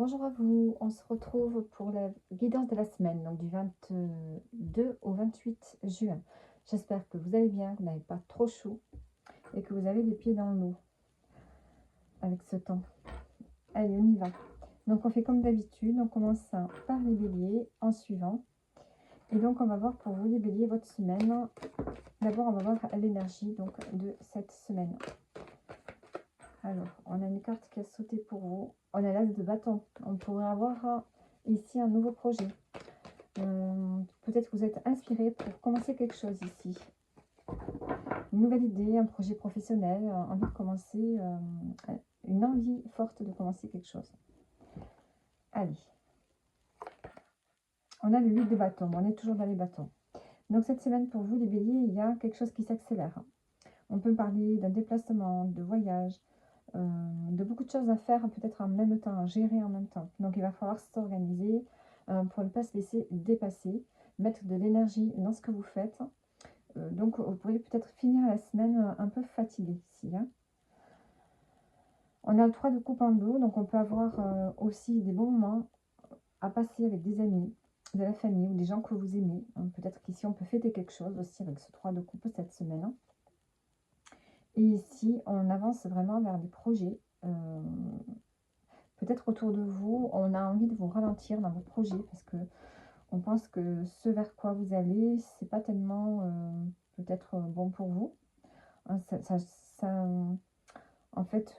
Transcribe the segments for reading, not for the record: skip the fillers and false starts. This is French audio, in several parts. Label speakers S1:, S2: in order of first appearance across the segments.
S1: Bonjour à vous, on se retrouve pour la guidance de la semaine, donc du 22 au 28 juin. J'espère que vous allez bien, que vous n'avez pas trop chaud et que vous avez les pieds dans l'eau avec ce temps. Allez, on y va. Donc on fait comme d'habitude, on commence par les béliers en suivant. Et donc on va voir pour vous les béliers votre semaine. D'abord on va voir l'énergie donc de cette semaine. Alors, on a une carte qui a sauté pour vous. On a l'as de bâton. On pourrait avoir ici un nouveau projet. Peut-être que vous êtes inspiré pour commencer quelque chose ici. Une nouvelle idée, un projet professionnel, envie de commencer, une envie forte de commencer quelque chose. Allez. On a le 8 de bâton. On est toujours dans les bâtons. Donc cette semaine pour vous les béliers, il y a quelque chose qui s'accélère. On peut parler d'un déplacement, de voyage, de beaucoup de choses à faire peut-être en même temps, à gérer en même temps. Donc il va falloir s'organiser pour ne pas se laisser dépasser, mettre de l'énergie dans ce que vous faites. Donc vous pourriez peut-être finir la semaine un peu fatigué ici. Hein. On a le 3 de coupe en dos, donc on peut avoir aussi des bons moments à passer avec des amis, de la famille ou des gens que vous aimez. Peut-être qu'ici on peut fêter quelque chose aussi avec ce 3 de coupe cette semaine. Hein. Et ici, on avance vraiment vers des projets. Peut-être autour de vous, on a envie de vous ralentir dans vos projets parce que on pense que ce vers quoi vous allez, c'est pas tellement peut-être bon pour vous. Hein, en fait,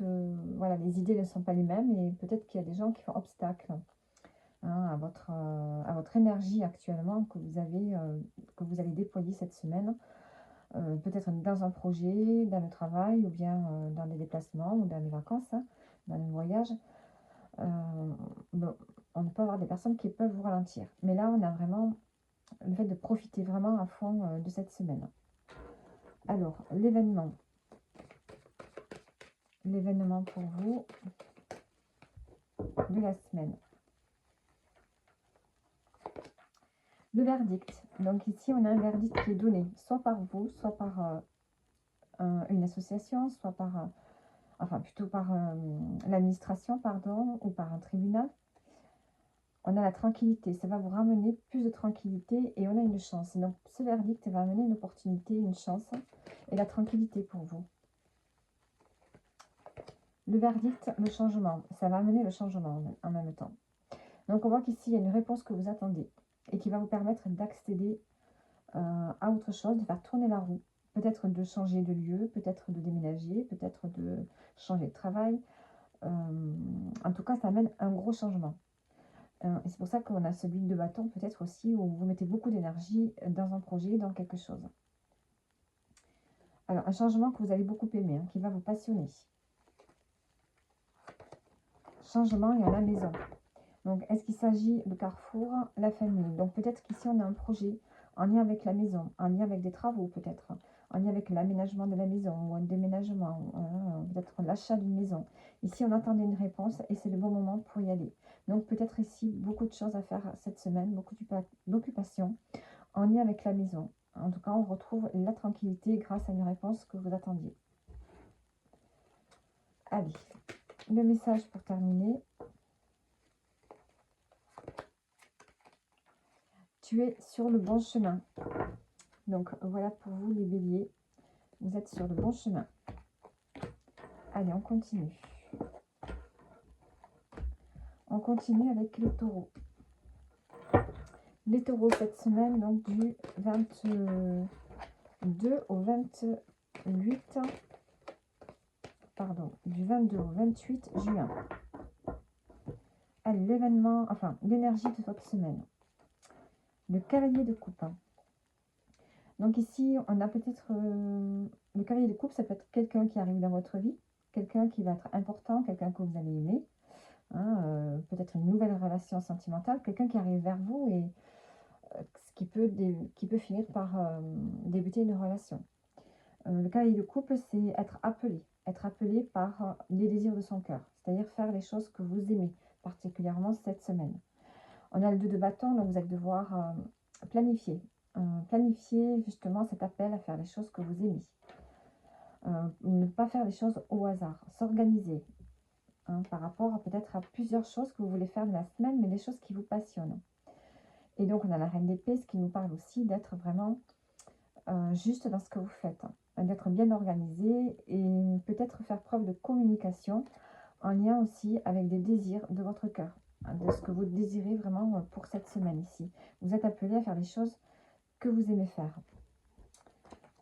S1: voilà, les idées ne sont pas les mêmes et peut-être qu'il y a des gens qui font obstacle hein, à votre énergie actuellement que vous allez déployer cette semaine. Peut-être dans un projet, dans le travail ou bien dans des déplacements ou dans les vacances, hein, dans le voyage. Bon, on peut avoir des personnes qui peuvent vous ralentir. Mais là, on a vraiment le fait de profiter vraiment à fond de cette semaine. Alors, l'événement. L'événement pour vous de la semaine. Le verdict. Donc ici, on a un verdict qui est donné, soit par vous, soit par une association, soit par, enfin plutôt par l'administration, pardon, ou par un tribunal. On a la tranquillité, ça va vous ramener plus de tranquillité et on a une chance. Donc ce verdict va amener une opportunité, une chance et la tranquillité pour vous. Le verdict, le changement, ça va amener le changement en même temps. Donc on voit qu'ici il y a une réponse que vous attendez et qui va vous permettre d'accéder à autre chose, de faire tourner la roue. Peut-être de changer de lieu, peut-être de déménager, peut-être de changer de travail. En tout cas, ça amène un gros changement. Et c'est pour ça qu'on a ce but de bâton, peut-être aussi, où vous mettez beaucoup d'énergie dans un projet, dans quelque chose. Alors, un changement que vous allez beaucoup aimer, hein, qui va vous passionner. Changement et à la maison. Donc, est-ce qu'il s'agit de carrefour, la famille? Donc, peut-être qu'ici, on a un projet en lien avec la maison, en lien avec des travaux, peut-être, en lien avec l'aménagement de la maison, ou un déménagement, peut-être l'achat d'une maison. Ici, on attendait une réponse et c'est le bon moment pour y aller. Donc, peut-être ici, beaucoup de choses à faire cette semaine, beaucoup d'occupations en lien avec la maison. En tout cas, on retrouve la tranquillité grâce à une réponse que vous attendiez. Allez, le message pour terminer. Tu es sur le bon chemin. Donc voilà pour vous les béliers. Vous êtes sur le bon chemin. Allez, on continue. On continue avec les taureaux. Les taureaux cette semaine, donc du 22 au 28, pardon, du 22 au 28 juin. Allez, l'événement, enfin l'énergie de votre semaine. Le cavalier de coupe. Donc ici, on a peut-être le cavalier de coupe, ça peut être quelqu'un qui arrive dans votre vie, quelqu'un qui va être important, quelqu'un que vous allez aimer, hein, peut-être une nouvelle relation sentimentale, quelqu'un qui arrive vers vous et qui peut finir par débuter une relation. Le cavalier de coupe, c'est être appelé par les désirs de son cœur, c'est-à-dire faire les choses que vous aimez, particulièrement cette semaine. On a le 2 de bâton, donc vous allez devoir planifier justement cet appel à faire les choses que vous aimez. Ne pas faire les choses au hasard, s'organiser. hein, par rapport peut-être à plusieurs choses que vous voulez faire de la semaine, mais des choses qui vous passionnent. Et donc, on a la reine d'épée, ce qui nous parle aussi d'être vraiment juste dans ce que vous faites, hein, d'être bien organisé et peut-être faire preuve de communication en lien aussi avec des désirs de votre cœur, hein, de ce que vous désirez vraiment pour cette semaine ici. Vous êtes appelé à faire les choses que vous aimez faire.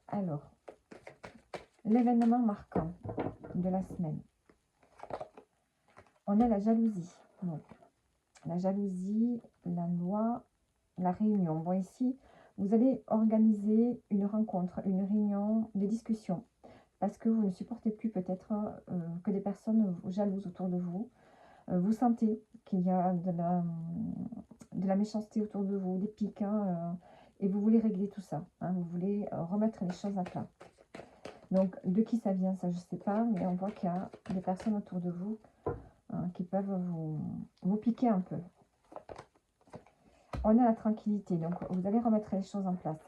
S1: Alors, l'événement marquant de la semaine. On a la jalousie. Donc, la jalousie, la loi, la réunion. Bon, ici, vous allez organiser une rencontre, une réunion, des discussions, parce que vous ne supportez plus peut-être que des personnes jalouses autour de vous. Vous sentez qu'il y a de la méchanceté autour de vous, des piques, hein, et vous voulez régler tout ça. Hein, vous voulez remettre les choses à plat. Donc, de qui ça vient, ça je ne sais pas, mais on voit qu'il y a des personnes autour de vous qui peuvent vous piquer un peu. On a la tranquillité, donc vous allez remettre les choses en place.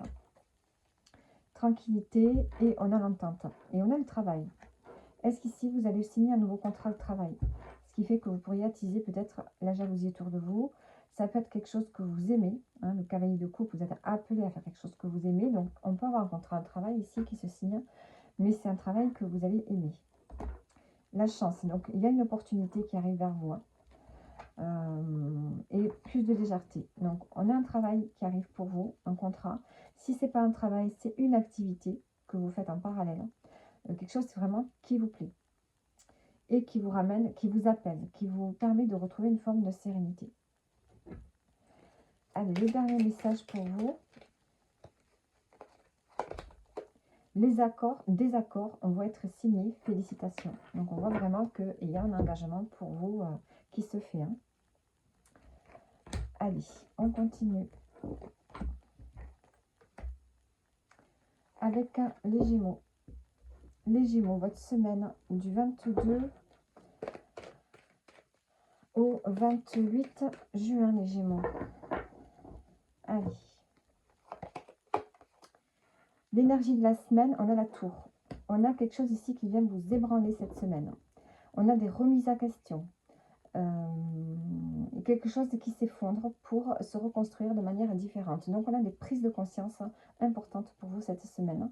S1: Tranquillité et on a l'entente. Et on a le travail. Est-ce qu'ici, vous allez signer un nouveau contrat de travail? Ce qui fait que vous pourriez attiser peut-être la jalousie autour de vous. Ça peut être quelque chose que vous aimez. Hein, le cavalier de coupe, vous êtes appelé à faire quelque chose que vous aimez. Donc, on peut avoir un contrat de travail ici qui se signe, mais c'est un travail que vous allez aimer. La chance, donc il y a une opportunité qui arrive vers vous. Et plus de légèreté. Donc, on a un travail qui arrive pour vous, un contrat. Si ce n'est pas un travail, c'est une activité que vous faites en parallèle. Quelque chose vraiment qui vous plaît et qui vous ramène, qui vous appelle, qui vous permet de retrouver une forme de sérénité. Allez, le dernier message pour vous. Les accords, désaccords, on va être signés. Félicitations. Donc, on voit vraiment qu'il y a un engagement pour vous qui se fait. Hein. Allez, on continue. Avec les Gémeaux. Les Gémeaux, votre semaine du 22 au 28 juin, les Gémeaux. Allez. L'énergie de la semaine, on a la tour. On a quelque chose ici qui vient vous ébranler cette semaine. On a des remises à question. Quelque chose qui s'effondre pour se reconstruire de manière différente. Donc, on a des prises de conscience importantes pour vous cette semaine.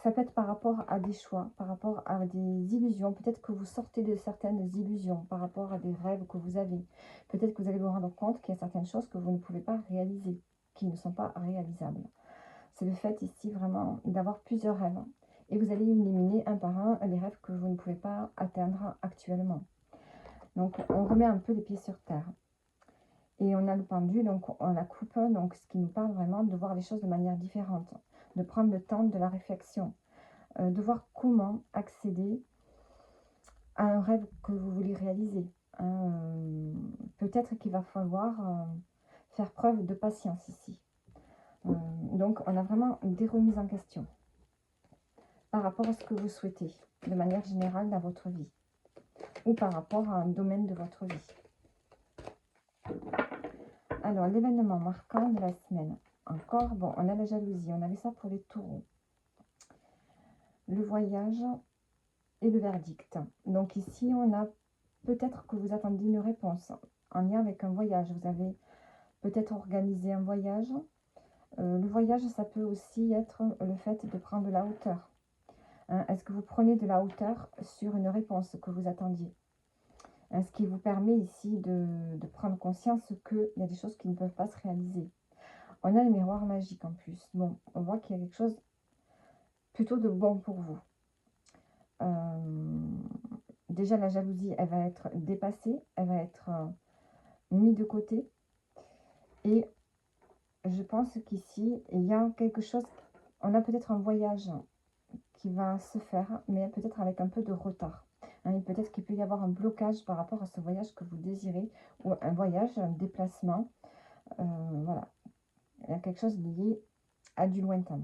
S1: Ça peut être par rapport à des choix, par rapport à des illusions. Peut-être que vous sortez de certaines illusions par rapport à des rêves que vous avez. Peut-être que vous allez vous rendre compte qu'il y a certaines choses que vous ne pouvez pas réaliser, qui ne sont pas réalisables. C'est le fait ici vraiment d'avoir plusieurs rêves. Et vous allez éliminer un par un les rêves que vous ne pouvez pas atteindre actuellement. Donc, on remet un peu les pieds sur terre. Et on a le pendu, donc on la coupe, donc ce qui nous parle vraiment de voir les choses de manière différente, de prendre le temps de la réflexion, de voir comment accéder à un rêve que vous voulez réaliser. Peut-être qu'il va falloir faire preuve de patience ici. Donc, on a vraiment des remises en question par rapport à ce que vous souhaitez, de manière générale dans votre vie, ou par rapport à un domaine de votre vie. Alors, l'événement marquant de la semaine. Encore, bon, on a la jalousie, on avait ça pour les taureaux. Le voyage et le verdict. Donc ici, on a peut-être que vous attendiez une réponse en lien avec un voyage. Vous avez peut-être organisé un voyage. Le voyage, ça peut aussi être le fait de prendre de la hauteur. Hein, est-ce que vous prenez de la hauteur sur une réponse que vous attendiez? Ce qui vous permet ici de prendre conscience qu'il y a des choses qui ne peuvent pas se réaliser. On a le miroir magique en plus. Bon, on voit qu'il y a quelque chose plutôt de bon pour vous. Déjà, la jalousie, elle va être dépassée, elle va être mise de côté. Et je pense qu'ici, il y a quelque chose, on a peut-être un voyage qui va se faire, mais peut-être avec un peu de retard. Hein, peut-être qu'il peut y avoir un blocage par rapport à ce voyage que vous désirez, ou un voyage, un déplacement. Voilà, il y a quelque chose lié à du lointain.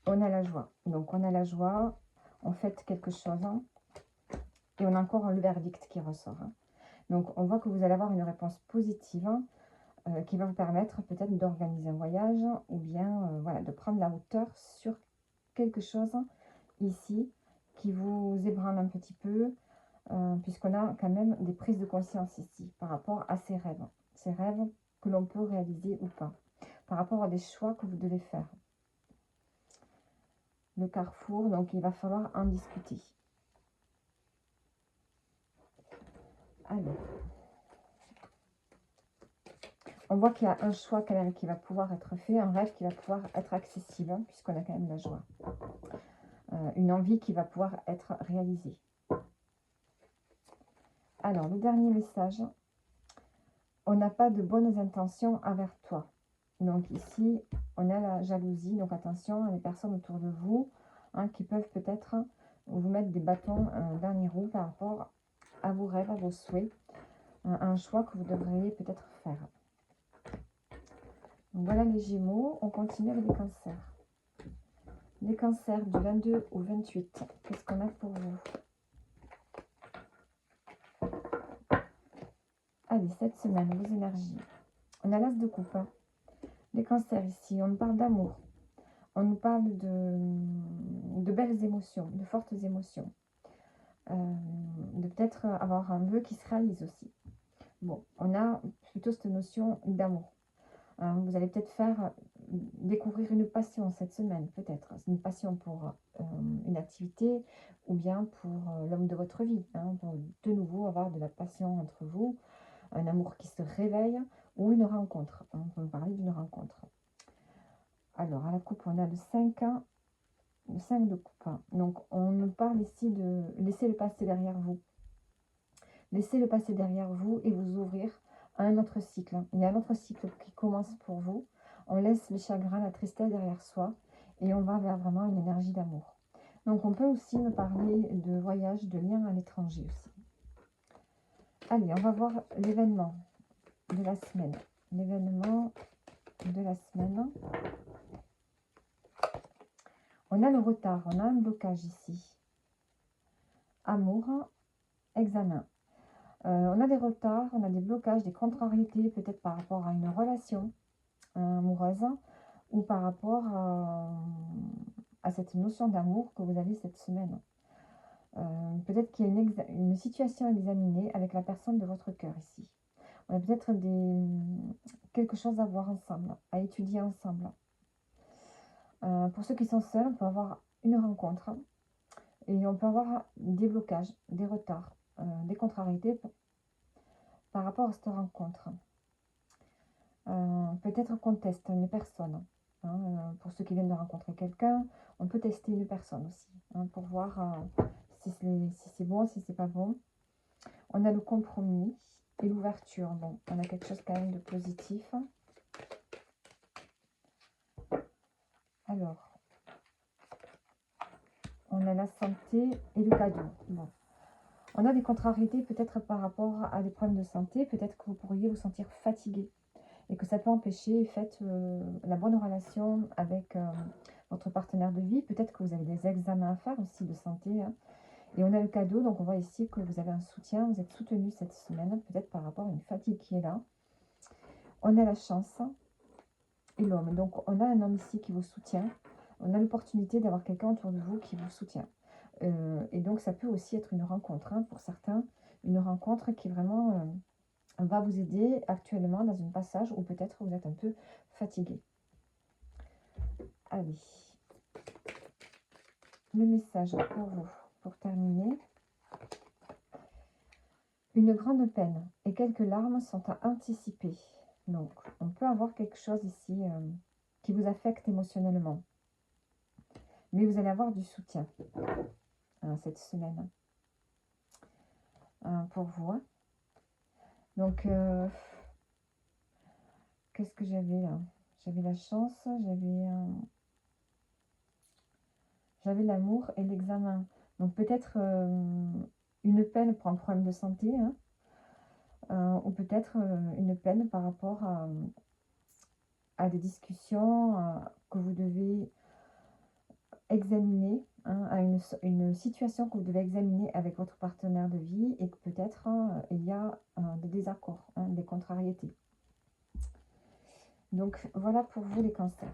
S1: On a la joie. Donc, on a la joie, on fête quelque chose, hein, et on a encore le verdict qui ressort. Hein. Donc, on voit que vous allez avoir une réponse positive. Hein. qui va vous permettre peut-être d'organiser un voyage ou bien voilà, de prendre la hauteur sur quelque chose ici qui vous ébranle un petit peu, puisqu'on a quand même des prises de conscience ici par rapport à ces rêves que l'on peut réaliser ou pas, par rapport à des choix que vous devez faire. Le carrefour, donc il va falloir en discuter. Alors, on voit qu'il y a un choix quand même qui va pouvoir être fait, un rêve qui va pouvoir être accessible, hein, puisqu'on a quand même la joie. Une envie qui va pouvoir être réalisée. Alors, le dernier message, on n'a pas de bonnes intentions envers toi. Donc ici, on a la jalousie, donc attention à les personnes autour de vous hein, qui peuvent peut-être vous mettre des bâtons dans les roues par rapport à vos rêves, à vos souhaits, un choix que vous devriez peut-être faire. Donc voilà les Gémeaux, on continue avec les cancers. Les cancers du 22 au 28, qu'est-ce qu'on a pour vous? Allez, cette semaine, vos énergies. On a l'as de coupe. Les cancers ici, on nous parle d'amour. On nous parle de belles émotions, de fortes émotions. De peut-être avoir un vœu qui se réalise aussi. Bon, on a plutôt cette notion d'amour. Vous allez peut-être faire découvrir une passion cette semaine, peut-être. C'est une passion pour une activité ou bien pour l'homme de votre vie. Hein, pour de nouveau avoir de la passion entre vous, un amour qui se réveille ou une rencontre. Hein, on peut parler d'une rencontre. Alors, à la coupe, on a le 5 de coupe. Donc, on nous parle ici de laisser le passé derrière vous. Laissez le passé derrière vous et vous ouvrir à un autre cycle. Il y a un autre cycle qui commence pour vous. On laisse le chagrin, la tristesse derrière soi et on va vers vraiment une énergie d'amour. Donc, on peut aussi me parler de voyage, de lien à l'étranger aussi. Allez, on va voir l'événement de la semaine. L'événement de la semaine. On a le retard, on a un blocage ici. Amour, examen. On a des retards, on a des blocages, des contrariétés, peut-être par rapport à une relation amoureuse ou par rapport à cette notion d'amour que vous avez cette semaine. Peut-être qu'il y a une situation à examiner avec la personne de votre cœur ici. On a peut-être quelque chose à voir ensemble, à étudier ensemble. Pour ceux qui sont seuls, on peut avoir une rencontre et on peut avoir des blocages, des retards, des contrariétés par rapport à cette rencontre. Peut-être qu'on teste une personne. Hein, pour ceux qui viennent de rencontrer quelqu'un, on peut tester une personne aussi hein, pour voir si c'est bon, si c'est pas bon. On a le compromis et l'ouverture. Bon, on a quelque chose quand même de positif. Alors, on a la santé et le cadeau. Bon. On a des contrariétés peut-être par rapport à des problèmes de santé. Peut-être que vous pourriez vous sentir fatigué et que ça peut empêcher la bonne relation avec votre partenaire de vie. Peut-être que vous avez des examens à faire aussi de santé. Hein. Et on a le cadeau, donc on voit ici que vous avez un soutien, vous êtes soutenu cette semaine, peut-être par rapport à une fatigue qui est là. On a la chance et l'homme. Donc on a un homme ici qui vous soutient. On a l'opportunité d'avoir quelqu'un autour de vous qui vous soutient. Et donc ça peut aussi être une rencontre, hein, pour certains, une rencontre qui vraiment va vous aider actuellement dans un passage où peut-être vous êtes un peu fatigué. Allez, le message pour vous, pour terminer. Une grande peine et quelques larmes sont à anticiper. Donc, on peut avoir quelque chose ici qui vous affecte émotionnellement. Mais vous allez avoir du soutien cette semaine pour vous. Hein. Donc, qu'est-ce que j'avais là? J'avais la chance, j'avais l'amour et l'examen. Donc, peut-être une peine pour un problème de santé, hein, ou peut-être une peine par rapport à des discussions que vous devez examiner, hein, à une situation que vous devez examiner avec votre partenaire de vie et que peut-être il y a des désaccords, hein, des contrariétés. Donc, voilà pour vous les cancers.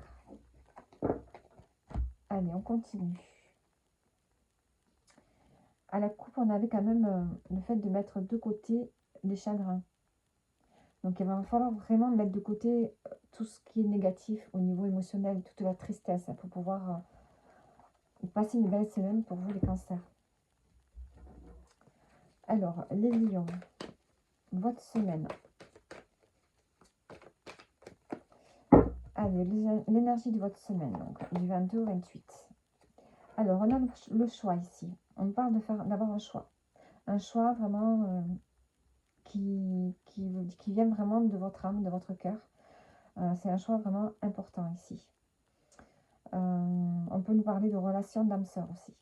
S1: Allez, on continue. À la coupe, on avait quand même le fait de mettre de côté les chagrins. Donc, il va falloir vraiment mettre de côté tout ce qui est négatif au niveau émotionnel, toute la tristesse, pour pouvoir passer une belle semaine pour vous les cancers. Alors, les lions, votre semaine. Allez, l'énergie de votre semaine, donc du 22 au 28. Alors, on a le choix ici. On parle d'avoir un choix. Un choix vraiment qui vient vraiment de votre âme, de votre cœur. C'est un choix vraiment important ici. On peut nous parler de relations d'âme-sœur aussi.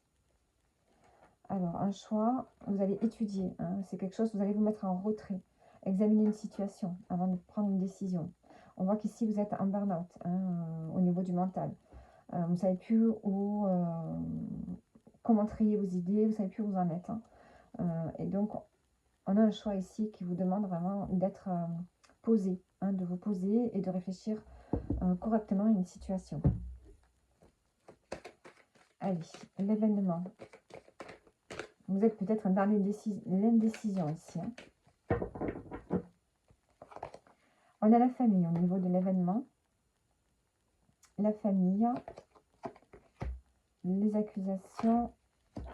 S1: Alors, un choix, vous allez étudier. Hein, c'est quelque chose, vous allez vous mettre en retrait. Examiner une situation avant de prendre une décision. On voit qu'ici, vous êtes en burn-out au niveau du mental. Vous ne savez plus comment trier vos idées, vous ne savez plus où vous en êtes. Et donc, on a un choix ici qui vous demande vraiment d'être posé, de vous poser et de réfléchir correctement à une situation. Allez, l'événement. Vous êtes peut-être dans l'indécision ici. On a la famille au niveau de l'événement. La famille, les accusations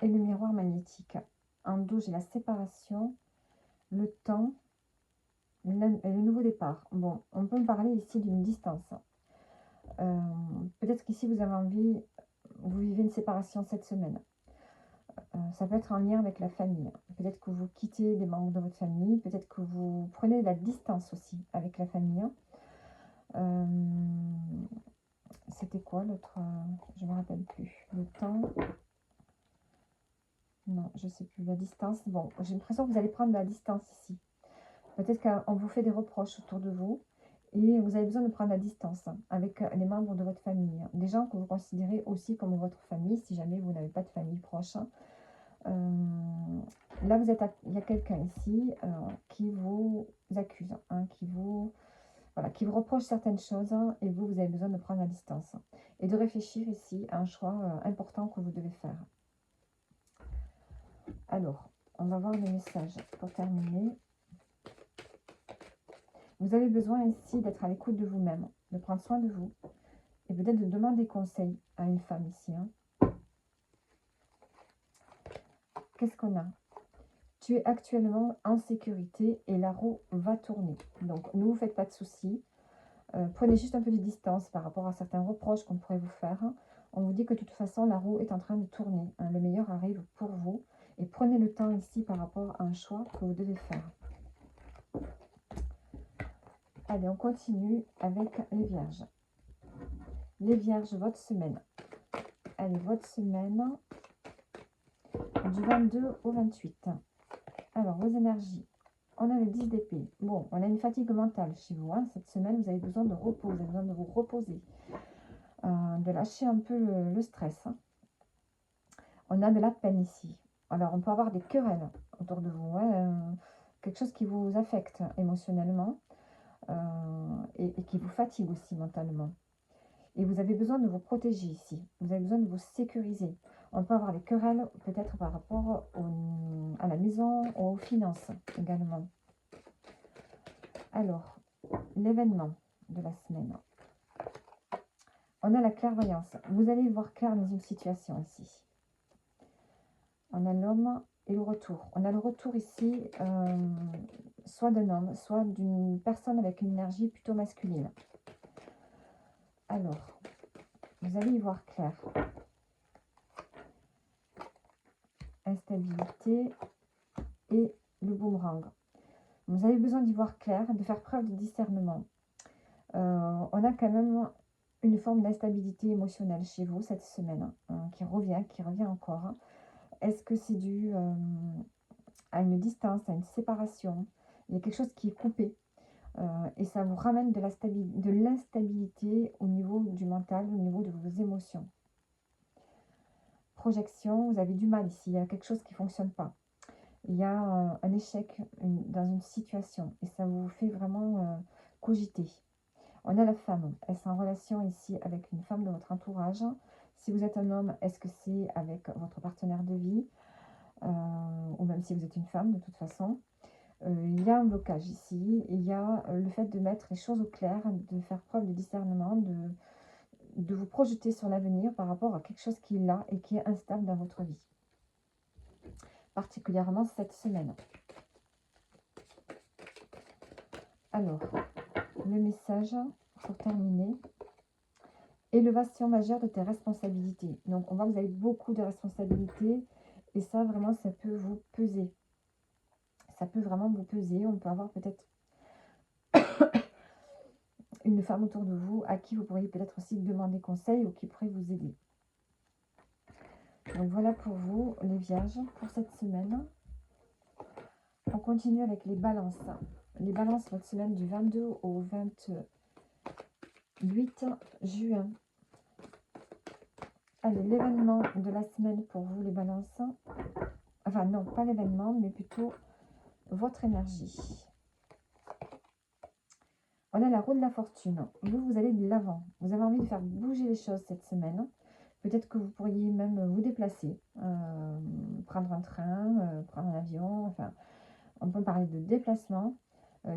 S1: et le miroir magnétique. En dos, j'ai la séparation, le temps, le nouveau départ. Bon, on peut me parler ici d'une distance. Peut-être qu'ici, vous avez envie, vous vivez une séparation cette semaine. Ça peut être en lien avec la famille. Peut-être que vous quittez des membres de votre famille. Peut-être que vous prenez de la distance aussi avec la famille. C'était quoi l'autre? Je ne me rappelle plus. Le temps. Non, je ne sais plus. La distance. Bon, j'ai l'impression que vous allez prendre de la distance ici. Peut-être qu'on vous fait des reproches autour de vous. Et vous avez besoin de prendre la distance avec les membres de votre famille. Des gens que vous considérez aussi comme votre famille, si jamais vous n'avez pas de famille proche. Là, il y a quelqu'un ici qui vous accuse, qui vous reproche certaines choses et vous avez besoin de prendre la distance et de réfléchir ici à un choix important que vous devez faire. Alors, on va voir les messages pour terminer. Vous avez besoin ici d'être à l'écoute de vous-même, de prendre soin de vous et peut-être de demander conseil à une femme ici. Qu'est-ce qu'on a? Tu es actuellement en sécurité et la roue va tourner. Donc, ne vous faites pas de soucis. Prenez juste un peu de distance par rapport à certains reproches qu'on pourrait vous faire. On vous dit que de toute façon, la roue est en train de tourner. Le meilleur arrive pour vous. Et prenez le temps ici par rapport à un choix que vous devez faire. Allez, on continue avec les vierges. Les vierges, votre semaine. Allez, votre semaine du 22 au 28. Alors, vos énergies. On a le 10 d'épée. Bon, on a une fatigue mentale chez vous. Cette semaine, vous avez besoin de repos. Vous avez besoin de vous reposer. De lâcher un peu le stress. On a de la peine ici. Alors, on peut avoir des querelles autour de vous. Quelque chose qui vous affecte émotionnellement et qui vous fatigue aussi mentalement. Et vous avez besoin de vous protéger ici. Vous avez besoin de vous sécuriser. On peut avoir des querelles peut-être par rapport à la maison ou aux finances également. Alors, l'événement de la semaine. On a la clairvoyance. Vous allez voir clair dans une situation ici. On a l'homme et le retour. On a le retour ici, soit d'un homme, soit d'une personne avec une énergie plutôt masculine. Alors, vous allez y voir clair. Instabilité et le boomerang. Vous avez besoin d'y voir clair, de faire preuve de discernement. On a quand même une forme d'instabilité émotionnelle chez vous cette semaine, qui revient encore. Est-ce que c'est dû à une distance, à une séparation? Il y a quelque chose qui est coupé. Et ça vous ramène de l'instabilité au niveau du mental, au niveau de vos émotions. Projection, vous avez du mal ici, il y a quelque chose qui ne fonctionne pas. Il y a un échec dans une situation et ça vous fait vraiment cogiter. On a la femme, est-ce en relation ici avec une femme de votre entourage? Si vous êtes un homme, est-ce que c'est avec votre partenaire de vie? Ou même si vous êtes une femme, de toute façon. Il y a un blocage ici, il y a le fait de mettre les choses au clair, de faire preuve de discernement, de vous projeter sur l'avenir par rapport à quelque chose qui est là et qui est instable dans votre vie. Particulièrement cette semaine. Alors, le message pour terminer. Élévation majeure de tes responsabilités. Donc, on voit que vous avez beaucoup de responsabilités et ça, vraiment, ça peut vous peser. Ça peut vraiment vous peser. On peut avoir peut-être une femme autour de vous à qui vous pourriez peut-être aussi demander conseil ou qui pourrait vous aider. Donc, voilà pour vous, les vierges, pour cette semaine. On continue avec les balances. Les balances, votre semaine du 22 au 28 juin. Allez, l'événement de la semaine pour vous, les balances. Enfin, non, pas l'événement, mais plutôt votre énergie. On a la roue de la fortune. Vous allez de l'avant. Vous avez envie de faire bouger les choses cette semaine. Peut-être que vous pourriez même vous déplacer, prendre un train, prendre un avion. Enfin, on peut parler de déplacement.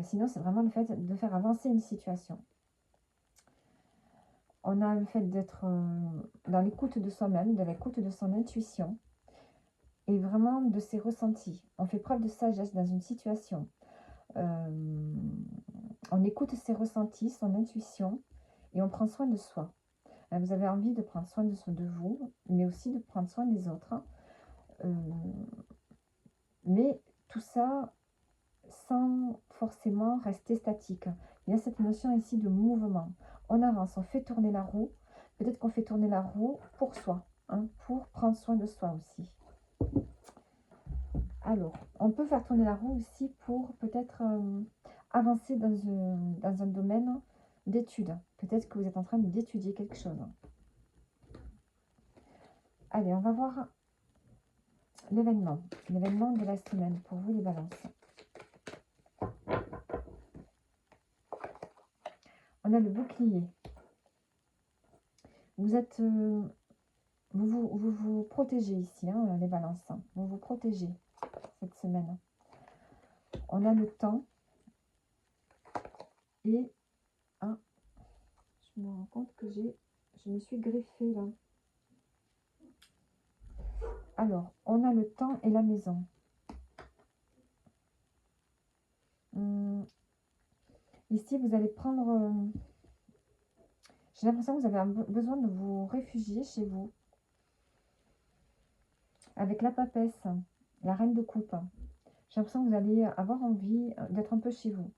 S1: Sinon, c'est vraiment le fait de faire avancer une situation. On a le fait d'être dans l'écoute de soi-même, de l'écoute de son intuition et vraiment de ses ressentis. On fait preuve de sagesse dans une situation. On écoute ses ressentis, son intuition et on prend soin de soi. Vous avez envie de prendre soin de vous, mais aussi de prendre soin des autres. Mais tout ça sans forcément rester statique. Il y a cette notion ici de mouvement. On avance, on fait tourner la roue. Peut-être qu'on fait tourner la roue pour soi, pour prendre soin de soi aussi. Alors, on peut faire tourner la roue aussi pour peut-être avancer dans un domaine d'études. Peut-être que vous êtes en train d'étudier quelque chose. Allez, on va voir l'événement de la semaine pour vous les balances. On a le bouclier. Vous êtes, vous protégez ici, les balances. Vous vous protégez cette semaine. On a le temps et je me rends compte que je me suis greffée là. Alors, on a le temps et la maison. Ici, vous allez prendre... j'ai l'impression que vous avez besoin de vous réfugier chez vous. Avec la papesse, la reine de coupe. J'ai l'impression que vous allez avoir envie d'être un peu chez vous.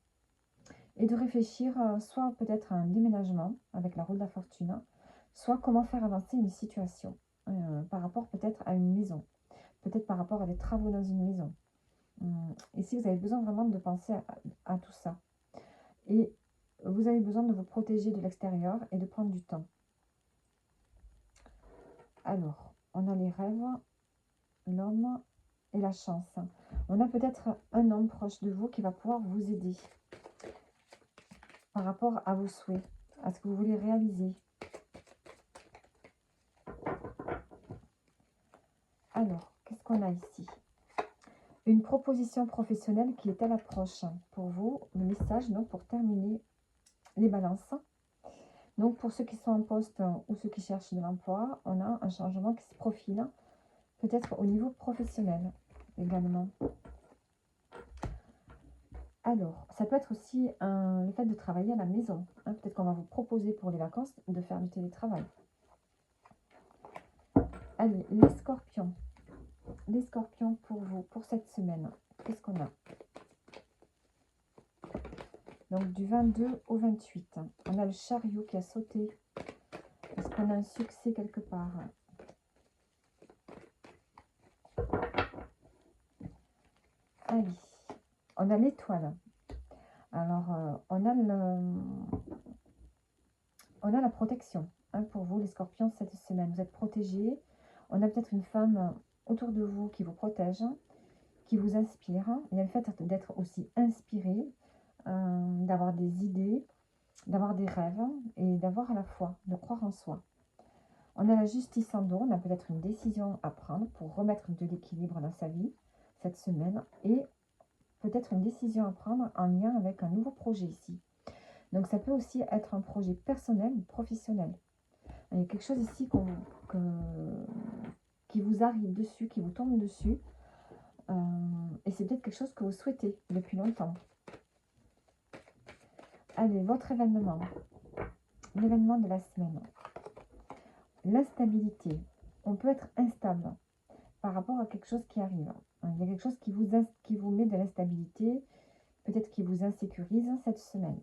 S1: Et de réfléchir soit peut-être à un déménagement avec la roue de la fortune, soit comment faire avancer une situation par rapport peut-être à une maison. Peut-être par rapport à des travaux dans une maison. Ici, vous avez besoin vraiment de penser à tout ça. Et vous avez besoin de vous protéger de l'extérieur et de prendre du temps. Alors, on a les rêves, l'homme et la chance. On a peut-être un homme proche de vous qui va pouvoir vous aider par rapport à vos souhaits, à ce que vous voulez réaliser. Alors, qu'est-ce qu'on a ici? Une proposition professionnelle qui est à l'approche. Pour vous, le message, donc, pour terminer les balances. Donc, pour ceux qui sont en poste ou ceux qui cherchent de l'emploi, on a un changement qui se profile, peut-être au niveau professionnel également. Alors, ça peut être aussi le fait de travailler à la maison. Peut-être qu'on va vous proposer pour les vacances de faire du télétravail. Allez, les scorpions. Les scorpions pour vous, pour cette semaine. Qu'est-ce qu'on a? Donc, du 22 au 28. On a le chariot qui a sauté. Est-ce qu'on a un succès quelque part? Allez, on a l'étoile. Alors, on a la protection pour vous, les scorpions, cette semaine. Vous êtes protégés. On a peut-être une femme autour de vous qui vous protège, qui vous inspire. Il y a le fait d'être aussi inspiré, d'avoir des idées. d'avoir des rêves et d'avoir à la foi, de croire en soi. On a la justice en dos, on a peut-être une décision à prendre pour remettre de l'équilibre dans sa vie cette semaine et peut-être une décision à prendre en lien avec un nouveau projet ici. Donc ça peut aussi être un projet personnel ou professionnel. Il y a quelque chose ici qui vous arrive dessus, qui vous tombe dessus. Et c'est peut-être quelque chose que vous souhaitez depuis longtemps. Allez, votre événement. L'événement de la semaine. L'instabilité. On peut être instable par rapport à quelque chose qui arrive. Il y a quelque chose qui vous met de l'instabilité, peut-être qui vous insécurise cette semaine.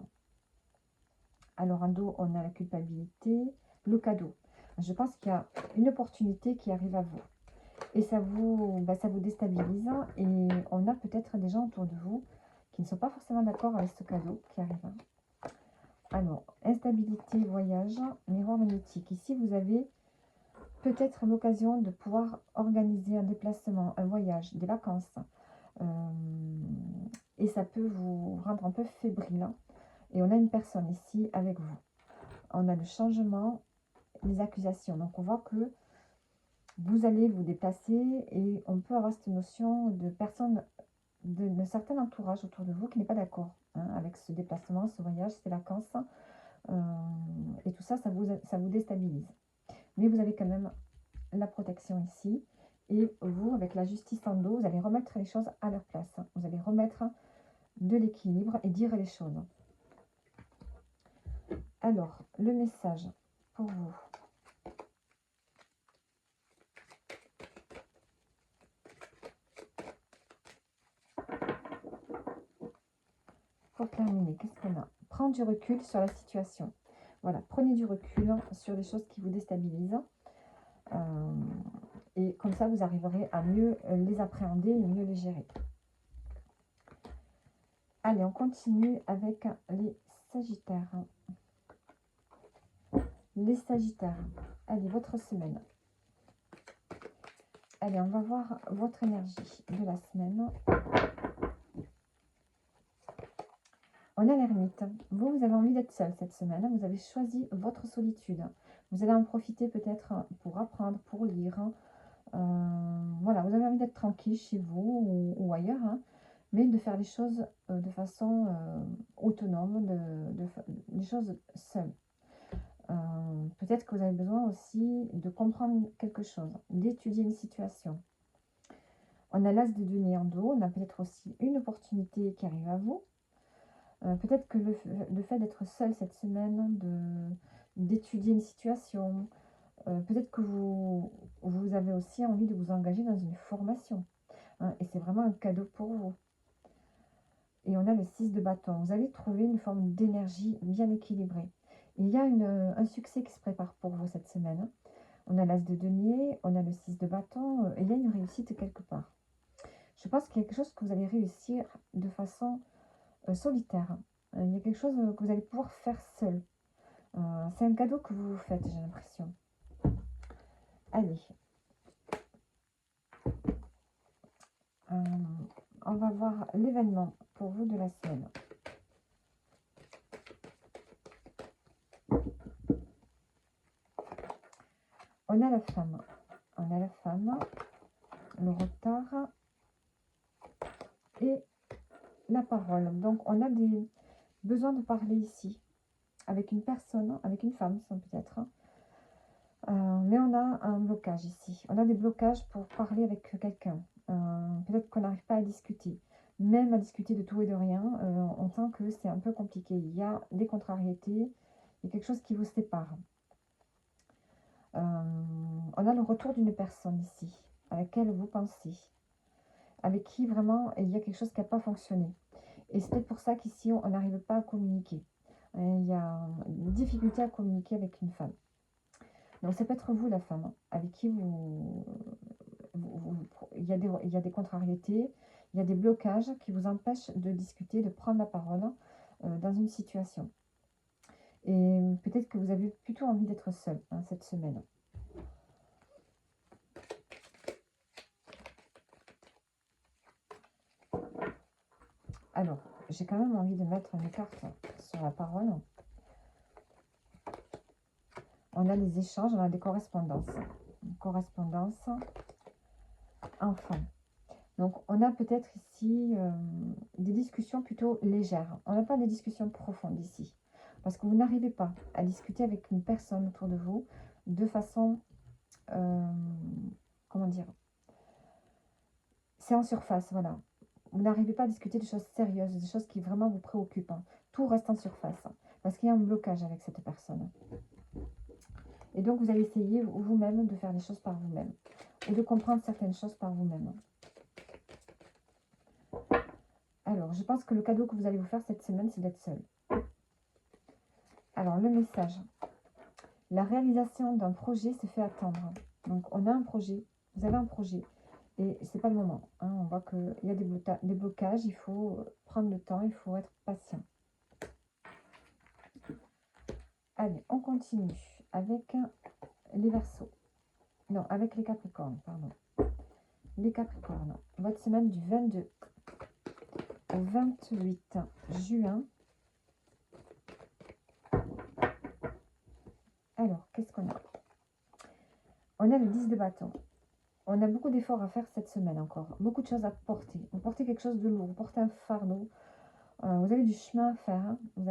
S1: Alors en dos, on a la culpabilité, le cadeau. Je pense qu'il y a une opportunité qui arrive à vous. Et ça vous déstabilise. Et on a peut-être des gens autour de vous qui ne sont pas forcément d'accord avec ce cadeau qui arrive. Alors, instabilité, voyage, miroir magnétique. Ici, vous avez peut-être l'occasion de pouvoir organiser un déplacement, un voyage, des vacances. Et ça peut vous rendre un peu fébrile. Et on a une personne ici avec vous. On a le changement, les accusations. Donc, on voit que vous allez vous déplacer et on peut avoir cette notion de personne, de certain entourage autour de vous qui n'est pas d'accord avec ce déplacement, ce voyage, ces vacances. Et tout ça, ça vous déstabilise. Mais vous avez quand même la protection ici. Et vous, avec la justice en dos, vous allez remettre les choses à leur place. Vous allez remettre de l'équilibre et dire les choses. Alors, le message pour vous. Pour terminer, qu'est-ce qu'on a? Prendre du recul sur la situation. Voilà, prenez du recul sur les choses qui vous déstabilisent. Et comme ça, vous arriverez à mieux les appréhender et mieux les gérer. Allez, on continue avec les Sagittaires. Les Sagittaires, allez, votre semaine. Allez, on va voir votre énergie de la semaine. On a l'ermite. Vous avez envie d'être seul cette semaine. Vous avez choisi votre solitude. Vous allez en profiter peut-être pour apprendre, pour lire. Voilà, vous avez envie d'être tranquille chez vous ou ailleurs, mais de faire les choses de façon autonome, des choses seules. Peut-être que vous avez besoin aussi de comprendre quelque chose, d'étudier une situation. On a l'as de denier en dos, on a peut-être aussi une opportunité qui arrive à vous. Peut-être que le fait d'être seul cette semaine, d'étudier une situation, peut-être que vous avez aussi envie de vous engager dans une formation. Et c'est vraiment un cadeau pour vous. Et on a le 6 de bâton. Vous allez trouver une forme d'énergie bien équilibrée. Il y a un succès qui se prépare pour vous cette semaine. On a l'as de denier, on a le 6 de bâton, et il y a une réussite quelque part. Je pense qu'il y a quelque chose que vous allez réussir de façon solitaire. Il y a quelque chose que vous allez pouvoir faire seul. C'est un cadeau que vous vous faites, j'ai l'impression. Allez. On va voir l'événement pour vous de la semaine. On a la femme. On a la femme, le retard et la parole. Donc, on a des besoins de parler ici avec une personne, avec une femme, peut-être. Mais on a un blocage ici. On a des blocages pour parler avec quelqu'un. Peut-être qu'on n'arrive pas à discuter. Même à discuter de tout et de rien, on sent que c'est un peu compliqué. Il y a des contrariétés, il y a quelque chose qui vous sépare. On a le retour d'une personne ici, à laquelle vous pensez, avec qui vraiment il y a quelque chose qui n'a pas fonctionné. Et c'est peut-être pour ça qu'ici on n'arrive pas à communiquer. Il y a une difficulté à communiquer avec une femme. Donc ça peut être vous la femme, avec qui il y a des contrariétés, il y a des blocages qui vous empêchent de discuter, de prendre la parole dans une situation. Et peut-être que vous avez plutôt envie d'être seul cette semaine. Alors, j'ai quand même envie de mettre une carte sur la parole. on a des échanges, on a des correspondances. Correspondance, enfant. Donc, on a peut-être ici des discussions plutôt légères. On n'a pas des discussions profondes ici. Parce que vous n'arrivez pas à discuter avec une personne autour de vous de façon, comment dire, c'est en surface, voilà. Vous n'arrivez pas à discuter de choses sérieuses, des choses qui vraiment vous préoccupent. Hein. Tout reste en surface. Hein, parce qu'il y a un blocage avec cette personne. Et donc, vous allez essayer vous-même de faire les choses par vous-même. Et de comprendre certaines choses par vous-même. Alors, je pense que le cadeau que vous allez vous faire cette semaine, c'est d'être seul. Alors, le message. La réalisation d'un projet se fait attendre. Donc, on a un projet, vous avez un projet, et c'est pas le moment. Hein. On voit qu'il y a des blocages, il faut prendre le temps, il faut être patient. Allez, on continue avec les Verseaux. Non, avec les Capricornes, pardon. Les Capricornes, votre semaine du 22 au 28 juin. Alors, qu'est-ce qu'on a? On a le 10 de bâton. On a beaucoup d'efforts à faire cette semaine encore. Beaucoup de choses à porter. Vous portez quelque chose de lourd, vous portez un fardeau. Vous avez du chemin à faire. Hein. Vous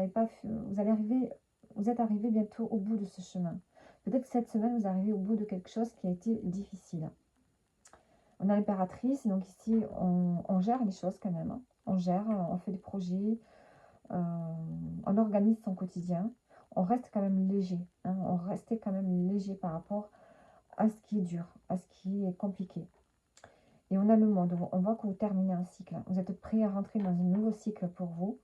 S1: êtes arrivé bientôt au bout de ce chemin. Peut-être que cette semaine, vous arrivez au bout de quelque chose qui a été difficile. On a l'impératrice, donc ici, on gère les choses quand même. Hein. On gère, on fait des projets, on organise son quotidien. On reste quand même léger. Hein. On restait quand même léger par rapport à ce qui est dur, à ce qui est compliqué. Et on a le monde, on voit que vous terminez un cycle. Vous êtes prêt à rentrer dans un nouveau cycle pour vous.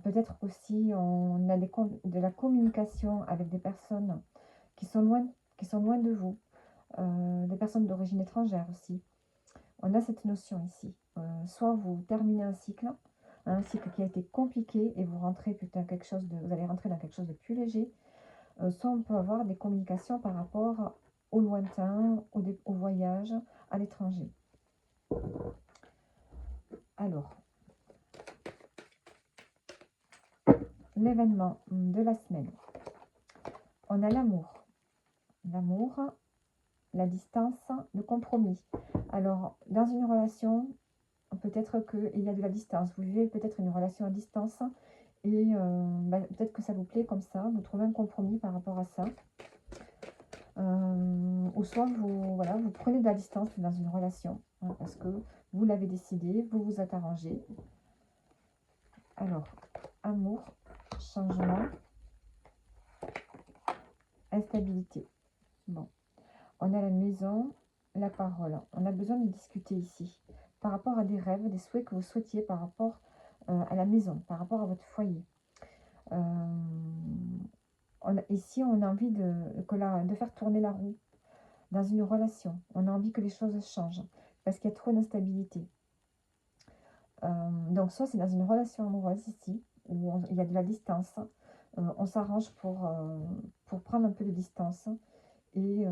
S1: Peut-être aussi on a de la communication avec des personnes qui sont loin de vous. Des personnes d'origine étrangère aussi. On a cette notion ici. Soit vous terminez un cycle qui a été compliqué et vous rentrez vous allez rentrer dans quelque chose de plus léger. Soit on peut avoir des communications par rapport au lointain, au voyage, à l'étranger. Alors, l'événement de la semaine. On a l'amour. L'amour, la distance, le compromis. Alors, dans une relation, peut-être qu'il y a de la distance. Vous vivez peut-être une relation à distance et peut-être que ça vous plaît comme ça. Vous trouvez un compromis par rapport à ça. Ou soit vous prenez de la distance dans une relation hein, parce que vous l'avez décidé, vous vous êtes arrangé. Alors, amour, changement, instabilité. Bon, on a la maison, la parole. On a besoin de discuter ici par rapport à des rêves, des souhaits que vous souhaitiez par rapport à la maison, par rapport à votre foyer. Ici, on a envie de faire tourner la roue dans une relation. On a envie que les choses changent parce qu'il y a trop d'instabilité. Donc, soit c'est dans une relation amoureuse ici, où il y a de la distance. On s'arrange pour prendre un peu de distance et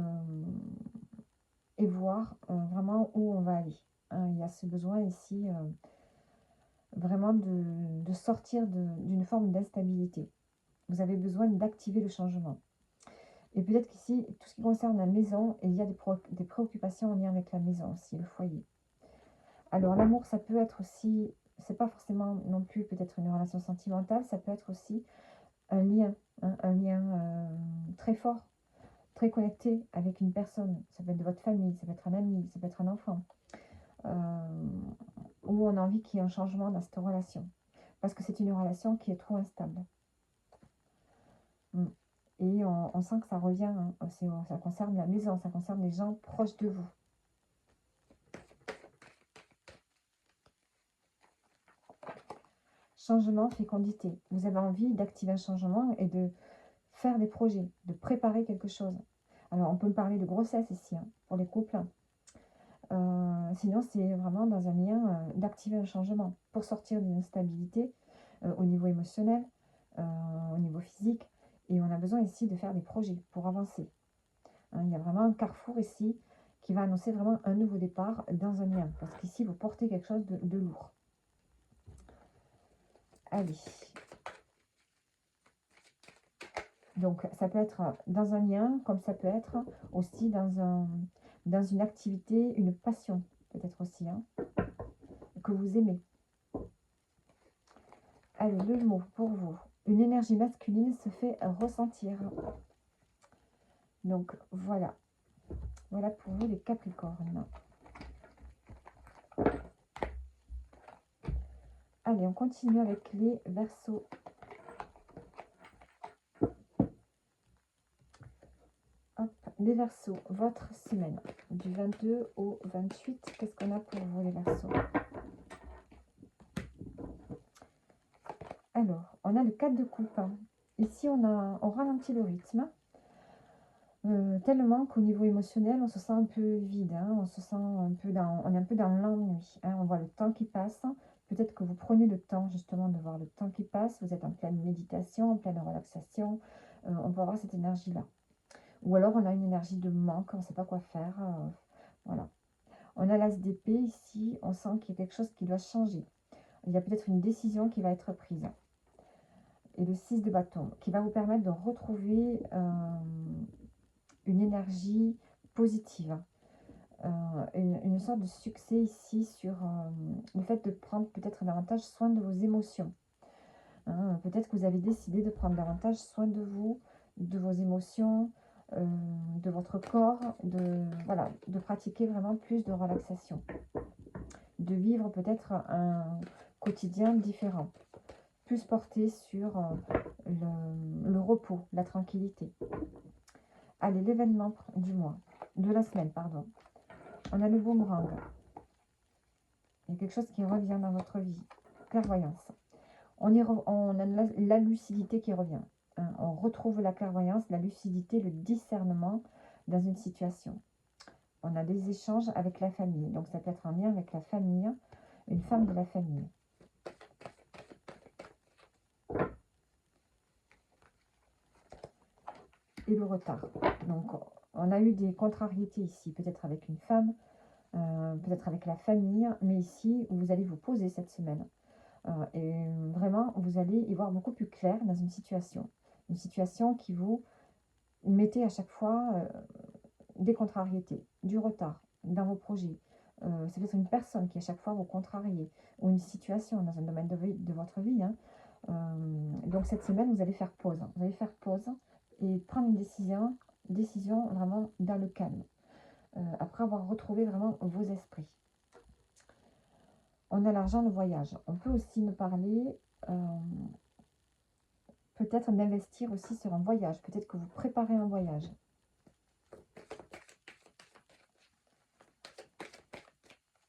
S1: voir vraiment où on va aller. Hein, il y a ce besoin ici vraiment de sortir d'une forme d'instabilité. Vous avez besoin d'activer le changement. Et peut-être qu'ici, tout ce qui concerne la maison, il y a des préoccupations en lien avec la maison aussi, le foyer. Alors l'amour, ça peut être aussi, c'est pas forcément non plus peut-être une relation sentimentale, ça peut être aussi un lien, hein, un lien très fort, très connecté avec une personne. Ça peut être de votre famille, ça peut être un ami, ça peut être un enfant. Où on a envie qu'il y ait un changement dans cette relation. Parce que c'est une relation qui est trop instable. Et on sent que ça revient, hein, ça concerne la maison, ça concerne les gens proches de vous. Changement, fécondité. Vous avez envie d'activer un changement et de faire des projets, de préparer quelque chose. Alors, on peut me parler de grossesse ici, hein, pour les couples. Sinon, c'est vraiment dans un lien d'activer un changement pour sortir d'une instabilité au niveau émotionnel, au niveau physique. Et on a besoin ici de faire des projets pour avancer. Hein, il y a vraiment un carrefour ici qui va annoncer vraiment un nouveau départ dans un lien. Parce qu'ici, vous portez quelque chose de lourd. Allez. Donc, ça peut être dans un lien, comme ça peut être aussi dans une activité, une passion, peut-être aussi, hein, que vous aimez. Allez, le mot pour vous. Une énergie masculine se fait ressentir. Donc, voilà. Voilà pour vous les Capricornes. Allez, on continue avec les Verseaux. Hop, les Verseaux, votre semaine du 22 au 28. Qu'est-ce qu'on a pour vous les Verseaux? Alors, on a le 4 de coupe. Ici, on ralentit le rythme. Tellement qu'au niveau émotionnel, on se sent un peu vide, hein, on se sent un peu on est un peu dans l'ennui, hein, on voit le temps qui passe. Peut-être que vous prenez le temps justement de voir le temps qui passe, vous êtes en pleine méditation, en pleine relaxation, on peut avoir cette énergie-là. Ou alors on a une énergie de manque, on ne sait pas quoi faire, voilà. On a l'as d'épée ici, on sent qu'il y a quelque chose qui doit changer. Il y a peut-être une décision qui va être prise. Et le 6 de bâton, qui va vous permettre de retrouver une énergie positive. Une sorte de succès ici sur le fait de prendre peut-être davantage soin de vos émotions. Hein. Peut-être que vous avez décidé de prendre davantage soin de vous, de vos émotions, de votre corps, voilà, de pratiquer vraiment plus de relaxation, de vivre peut-être un quotidien différent, plus porté sur le repos, la tranquillité. Allez, l'événement du mois, de la semaine, pardon. On a le boomerang. Il y a quelque chose qui revient dans votre vie. Clairvoyance. On a la lucidité qui revient. Hein. On retrouve la clairvoyance, la lucidité, le discernement dans une situation. On a des échanges avec la famille. Donc ça peut être en lien avec la famille, une femme de la famille. Et le retard. Donc on a eu des contrariétés ici, peut-être avec une femme, peut-être avec la famille, mais ici, vous allez vous poser cette semaine. Et vraiment, vous allez y voir beaucoup plus clair dans une situation. Une situation qui vous mettez à chaque fois des contrariétés, du retard dans vos projets. C'est peut-être une personne qui à chaque fois vous contrarie, ou une situation dans un domaine de votre vie. Hein. Donc cette semaine, vous allez faire pause. Vous allez faire pause et prendre une décision vraiment dans le calme. Après avoir retrouvé vraiment vos esprits. On a l'argent, le voyage. On peut aussi nous parler peut-être d'investir aussi sur un voyage. Peut-être que vous préparez un voyage.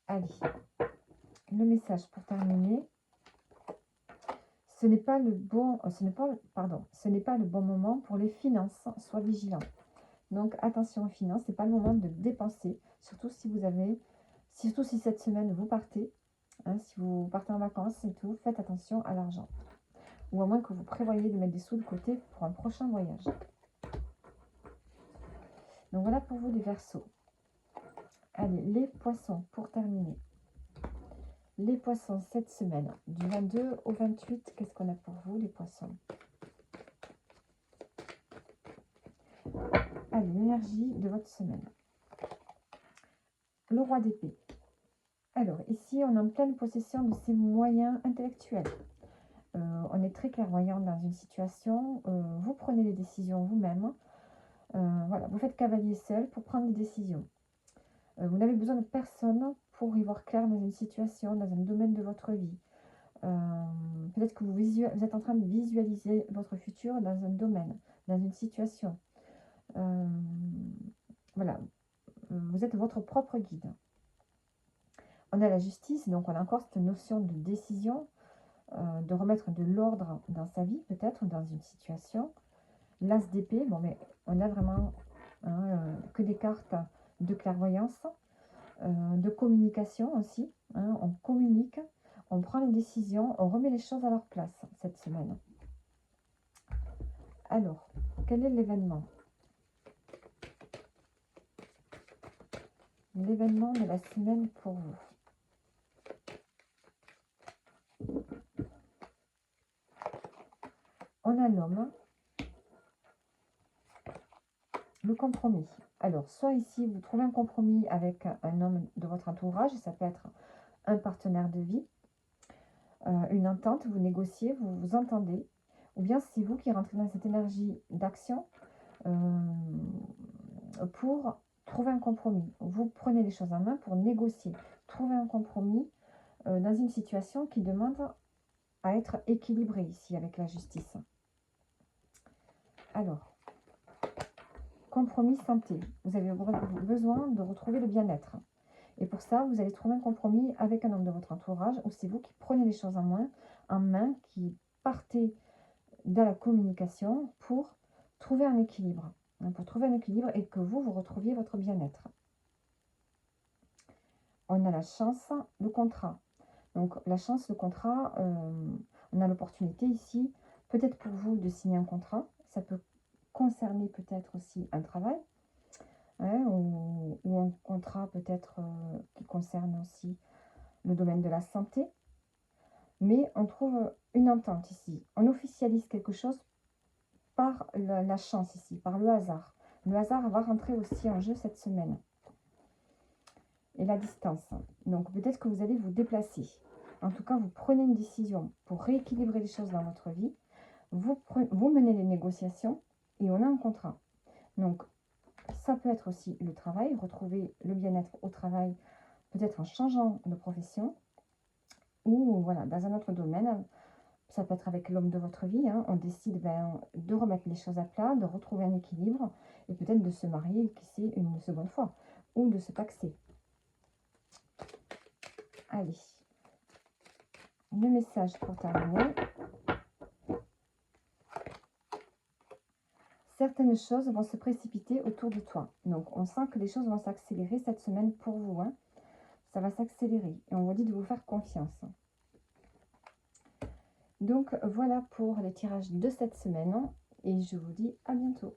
S1: Allez, le message pour terminer. Ce n'est pas le bon moment pour les finances. Sois vigilant. Donc attention aux finances, c'est pas le moment de dépenser, surtout si cette semaine vous partez, hein, si vous partez en vacances et tout, faites attention à l'argent. Ou à moins que vous prévoyez de mettre des sous de côté pour un prochain voyage. Donc voilà pour vous les Verseaux. Allez, les poissons, pour terminer. Les poissons, cette semaine, du 22 au 28, qu'est-ce qu'on a pour vous, les poissons? Allez, l'énergie de votre semaine. Le roi d'épée. Alors, ici, on est en pleine possession de ses moyens intellectuels. On est très clairvoyant dans une situation. Vous prenez les décisions vous-même. Voilà, vous faites cavalier seul pour prendre des décisions. Vous n'avez besoin de personne pour y voir clair dans une situation, dans un domaine de votre vie. Peut-être que vous êtes en train de visualiser votre futur dans un domaine, dans une situation. Voilà, vous êtes votre propre guide. On a la justice, donc on a encore cette notion de décision, de remettre de l'ordre dans sa vie, peut-être, dans une situation. L'as d'épée, bon, mais on a vraiment que des cartes de clairvoyance, de communication aussi. Hein, on communique, on prend les décisions, on remet les choses à leur place cette semaine. Alors, quel est l'événement? L'événement de la semaine pour vous. On a l'homme, Le compromis. Alors, soit ici, vous trouvez un compromis avec un homme de votre entourage, ça peut être un partenaire de vie, une entente, vous négociez, vous vous entendez, ou bien c'est vous qui rentrez dans cette énergie d'action pour trouver un compromis. Vous prenez les choses en main pour négocier, trouver un compromis dans une situation qui demande à être équilibrée ici avec la justice. Alors, compromis santé. Vous avez besoin de retrouver le bien-être. Et pour ça, vous allez trouver un compromis avec un homme de votre entourage ou c'est vous qui prenez les choses en main, qui partez dans la communication pour trouver un équilibre. Pour trouver un équilibre et que vous retrouviez votre bien-être. On a la chance, le contrat. Donc la chance, le contrat, on a l'opportunité ici, peut-être pour vous de signer un contrat. Ça peut concerner peut-être aussi un travail. Ou un contrat peut-être qui concerne aussi le domaine de la santé. Mais on trouve une entente ici. On officialise quelque chose par la chance ici, par le hasard. Le hasard va rentrer aussi en jeu cette semaine. Et la distance. Donc peut-être que vous allez vous déplacer. En tout cas, vous prenez une décision pour rééquilibrer les choses dans votre vie. Vous menez les négociations et on a un contrat. Donc ça peut être aussi le travail, retrouver le bien-être au travail, peut-être en changeant de profession ou voilà, dans un autre domaine. Ça peut être avec l'homme de votre vie. On décide de remettre les choses à plat, de retrouver un équilibre et peut-être de se marier, qui sait, une seconde fois ou de se paxer. Allez, le message pour terminer. Certaines choses vont se précipiter autour de toi. Donc, on sent que les choses vont s'accélérer cette semaine pour vous. Ça va s'accélérer. Et on vous dit de vous faire confiance. Donc, voilà pour les tirages de cette semaine. Et je vous dis à bientôt.